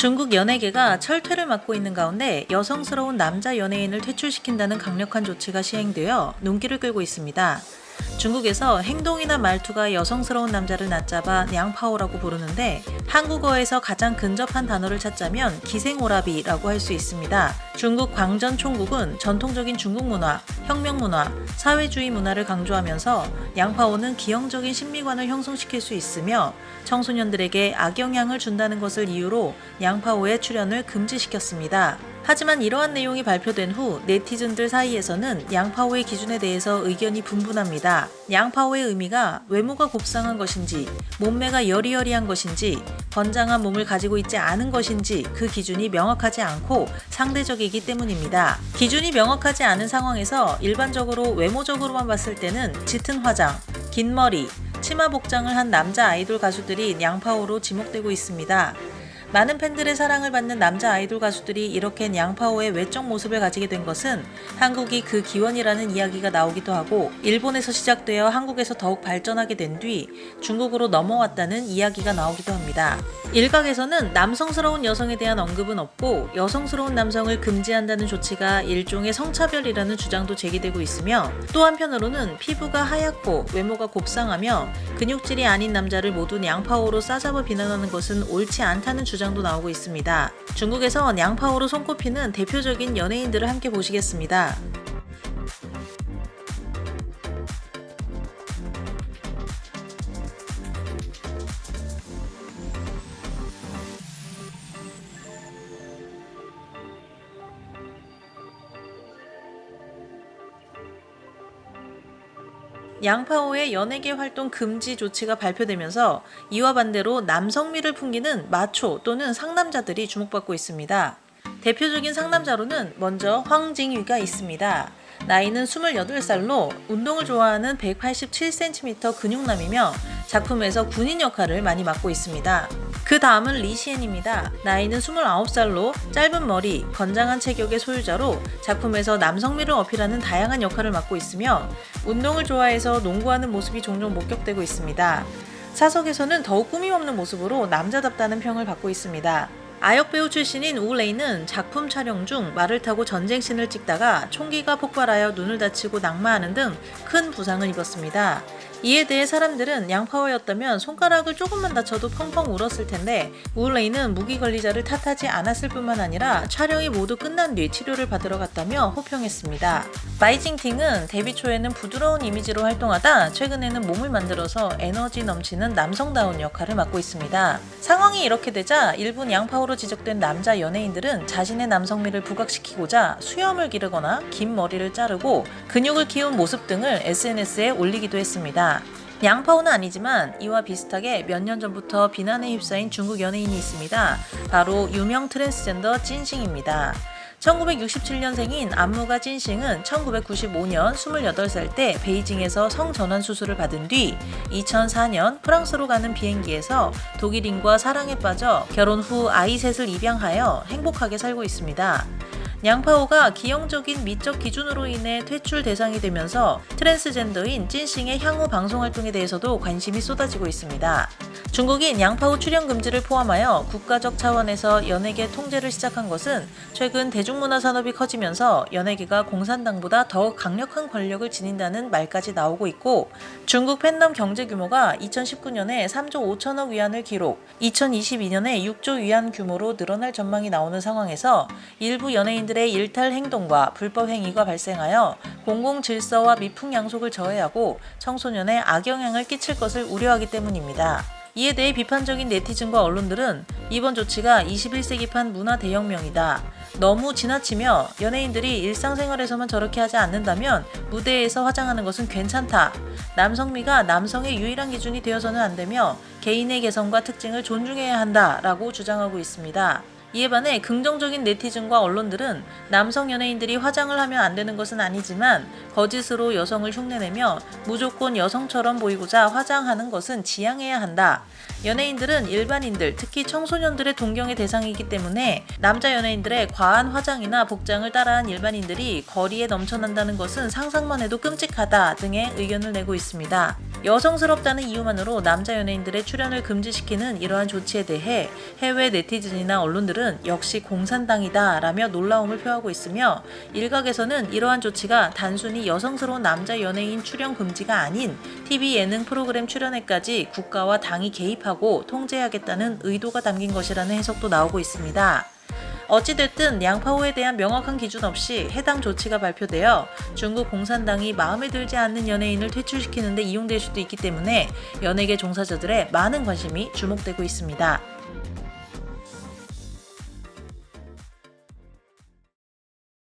중국 연예계가 철퇴를 맞고 있는 가운데 여성스러운 남자 연예인을 퇴출시킨다는 강력한 조치가 시행되어 눈길을 끌고 있습니다. 중국에서 행동이나 말투가 여성스러운 남자를 낮잡아 냥파오라고 부르는데 한국어에서 가장 근접한 단어를 찾자면 기생오라비라고 할 수 있습니다. 중국 광전 총국은 전통적인 중국 문화, 혁명 문화, 사회주의 문화를 강조하면서 냥파오는 기형적인 심미관을 형성시킬 수 있으며 청소년들에게 악영향을 준다는 것을 이유로 냥파오의 출연을 금지시켰습니다. 하지만 이러한 내용이 발표된 후 네티즌들 사이에서는 냥파오의 기준에 대해서 의견이 분분합니다. 냥파오의 의미가 외모가 곱상한 것인지, 몸매가 여리여리한 것인지, 건장한 몸을 가지고 있지 않은 것인지 그 기준이 명확하지 않고 상대적이기 때문입니다. 기준이 명확하지 않은 상황에서 일반적으로 외모적으로만 봤을 때는 짙은 화장, 긴 머리, 치마 복장을 한 남자 아이돌 가수들이 냥파오로 지목되고 있습니다. 많은 팬들의 사랑을 받는 남자 아이돌 가수들이 이렇게 냥파오의 외적 모습을 가지게 된 것은 한국이 그 기원이라는 이야기가 나오기도 하고 일본에서 시작되어 한국에서 더욱 발전하게 된 뒤 중국으로 넘어왔다는 이야기가 나오기도 합니다. 일각에서는 남성스러운 여성에 대한 언급은 없고 여성스러운 남성을 금지한다는 조치가 일종의 성차별이라는 주장도 제기되고 있으며 또 한편으로는 피부가 하얗고 외모가 곱상하며 근육질이 아닌 남자를 모두 냥파오로 싸잡아 비난하는 것은 옳지 않다는 주장도 나오고 있습니다. 중국에서 냥파오로 손꼽히는 대표적인 연예인들을 함께 보시겠습니다. 냥파오의 연예계 활동 금지 조치가 발표되면서 이와 반대로 남성미를 풍기는 마초 또는 상남자들이 주목받고 있습니다. 대표적인 상남자로는 먼저 황징유가 있습니다. 나이는 28살로 운동을 좋아하는 187cm 근육남이며 작품에서 군인 역할을 많이 맡고 있습니다. 그 다음은 리시엔입니다. 나이는 29살로 짧은 머리, 건장한 체격의 소유자로 작품에서 남성미를 어필하는 다양한 역할을 맡고 있으며 운동을 좋아해서 농구하는 모습이 종종 목격되고 있습니다. 사석에서는 더욱 꾸밈없는 모습으로 남자답다는 평을 받고 있습니다. 아역배우 출신인 우레이는 작품 촬영 중 말을 타고 전쟁씬을 찍다가 총기가 폭발하여 눈을 다치고 낙마하는 등 큰 부상을 입었습니다. 이에 대해 사람들은 냥파오였다면 손가락을 조금만 다쳐도 펑펑 울었을 텐데 우레이는 무기 관리자를 탓하지 않았을 뿐만 아니라 촬영이 모두 끝난 뒤 치료를 받으러 갔다며 호평했습니다. 마이징팅은 데뷔 초에는 부드러운 이미지로 활동하다 최근에는 몸을 만들어서 에너지 넘치는 남성다운 역할을 맡고 있습니다. 상황이 이렇게 되자 일부 냥파오로 지적된 남자 연예인들은 자신의 남성미를 부각시키고자 수염을 기르거나 긴 머리를 자르고 근육을 키운 모습 등을 SNS에 올리기도 했습니다. 냥파오는 아니지만 이와 비슷하게 몇 년 전부터 비난에 휩싸인 중국 연예인이 있습니다. 바로 유명 트랜스젠더 찐싱입니다. 1967년생인 안무가 찐싱은 1995년 28살 때 베이징에서 성전환 수술을 받은 뒤 2004년 프랑스로 가는 비행기에서 독일인과 사랑에 빠져 결혼 후 아이 셋을 입양하여 행복하게 살고 있습니다. 냥파오가 기형적인 미적 기준으로 인해 퇴출 대상이 되면서 트랜스젠더인 찐싱의 향후 방송 활동에 대해서도 관심이 쏟아지고 있습니다. 중국이 냥파오 출연 금지를 포함하여 국가적 차원에서 연예계 통제를 시작한 것은 최근 대중문화 산업이 커지면서 연예계가 공산당보다 더 강력한 권력을 지닌다는 말까지 나오고 있고 중국 팬덤 경제 규모가 2019년에 3조 5천억 위안을 기록, 2022년에 6조 위안 규모로 늘어날 전망이 나오는 상황에서 일부 연예인들의 일탈 행동과 불법 행위가 발생하여 공공 질서와 미풍 양속을 저해하고 청소년에 악영향을 끼칠 것을 우려하기 때문입니다. 이에 대해 비판적인 네티즌과 언론들은 이번 조치가 21세기판 문화 대혁명이다. 너무 지나치며 연예인들이 일상생활에서만 저렇게 하지 않는다면 무대에서 화장하는 것은 괜찮다. 남성미가 남성의 유일한 기준이 되어서는 안 되며 개인의 개성과 특징을 존중해야 한다라고 주장하고 있습니다. 이에 반해 긍정적인 네티즌과 언론들은 남성 연예인들이 화장을 하면 안 되는 것은 아니지만 거짓으로 여성을 흉내내며 무조건 여성처럼 보이고자 화장하는 것은 지양해야 한다. 연예인들은 일반인들, 특히 청소년들의 동경의 대상이기 때문에 남자 연예인들의 과한 화장이나 복장을 따라한 일반인들이 거리에 넘쳐난다는 것은 상상만 해도 끔찍하다 등의 의견을 내고 있습니다. 여성스럽다는 이유만으로 남자 연예인들의 출연을 금지시키는 이러한 조치에 대해 해외 네티즌이나 언론들은 역시 공산당이다 라며 놀라움을 표하고 있으며, 일각에서는 이러한 조치가 단순히 여성스러운 남자 연예인 출연 금지가 아닌 TV 예능 프로그램 출연에까지 국가와 당이 개입하고 통제하겠다는 의도가 담긴 것이라는 해석도 나오고 있습니다. 어찌됐든 양파오에 대한 명확한 기준 없이 해당 조치가 발표되어 중국 공산당이 마음에 들지 않는 연예인을 퇴출시키는 데 이용될 수도 있기 때문에 연예계 종사자들의 많은 관심이 주목되고 있습니다.